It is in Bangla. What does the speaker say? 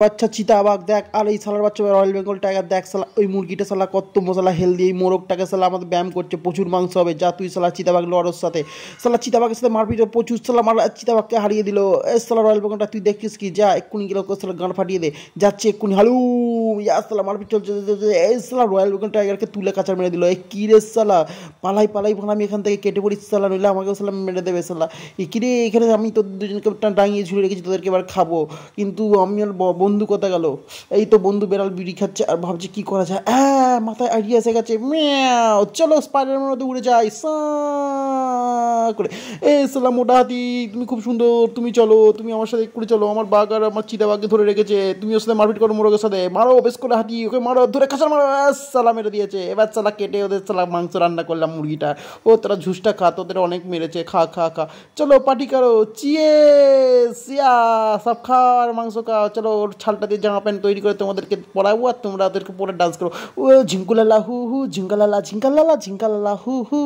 বাচ্চা চিতাবাঘ দেখ, আর এই শালার বাচ্চা রয়্যাল বেঙ্গল টাইগার দেখ, শালা ওই মুরগিটা শালা কত মশলা হেলদি, এই মোরগটাকে শালা আমাদের ব্যায়াম করছে, প্রচুর মাংস হবে, যা তুই শালা চিতাবাঘ লড়ার সাথে, শালা চিতাবাঘের সাথে মারপিট প্রচুর, শালা মার চিতাবাঘকে হারিয়ে দিল। এ শালা রয়্যাল বেঙ্গলটা তুই দেখছিস কি, যা এক্ষুনি গেলে ওকে শালা গান ফাটিয়ে দে, যাচ্ছে এক্ষুনি, হালু ইয়া শালা মারপিট চলছে, এই শালা রয়্যাল বেঙ্গল টাইগারকে তুলে কাঁচা মেরে দিল। এই কি রে শালা, পালাই পালাই ভাঙা, আমি এখান থেকে কেটে পড়িস শালা, নইলে আমাকেও শালা মেরে দেবে শালা। এই কিরে, এখানে আমি তোদের দুজনকে টাঙিয়ে ঝুলে রেখেছি, তোদেরকে এবার খাবো, কিন্তু আমি আর বন্ধু কোথা গেল? এই তো বন্ধু বেড়াল বিড়ি খাচ্ছে আর ভাবছে কি করা যায়। হ্যাঁ, মাথায় আইডিয়া এসে গেছে, ম্যাও, চলো স্পাইডারম্যানের মধ্যে উড়ে যাই সা করে। এ সালা মোটা হাতি, তুমি খুব সুন্দর, তুমি চলো, তুমি আমার সাথে করে চলো, আমার বাঘ আর আমার চিতাবাঘকে ধরে রেখেছে, তুমি ওর সাথে মারপিট করো, মোরগের সাথে মারো, বেশ করে হাতি, ওকে মারো, ধরে খাঁচার মারো, সালা মেরে দিয়েছে। এবার সালা কেটে ওদের সালা মাংস রান্না করলাম মুরগিটা। ও তোরা ঝুসটা খা, তোদের অনেক মেরেছে, খা খা খা, চলো পার্টি করো, চিয়েস, ইয়া সব খাও আর মাংস খাও, চলো ওর ছালটা দিয়ে জামা প্যান্ট তৈরি করে তোমাদেরকে পরাবো আর তোমরা ওদেরকে পরে ডান্স করো। ও ঝিঙ্কুলালা হু হু, ঝিঙ্কালালা ঝিঙ্কালালা ঝিঙ্কালালা হু হু।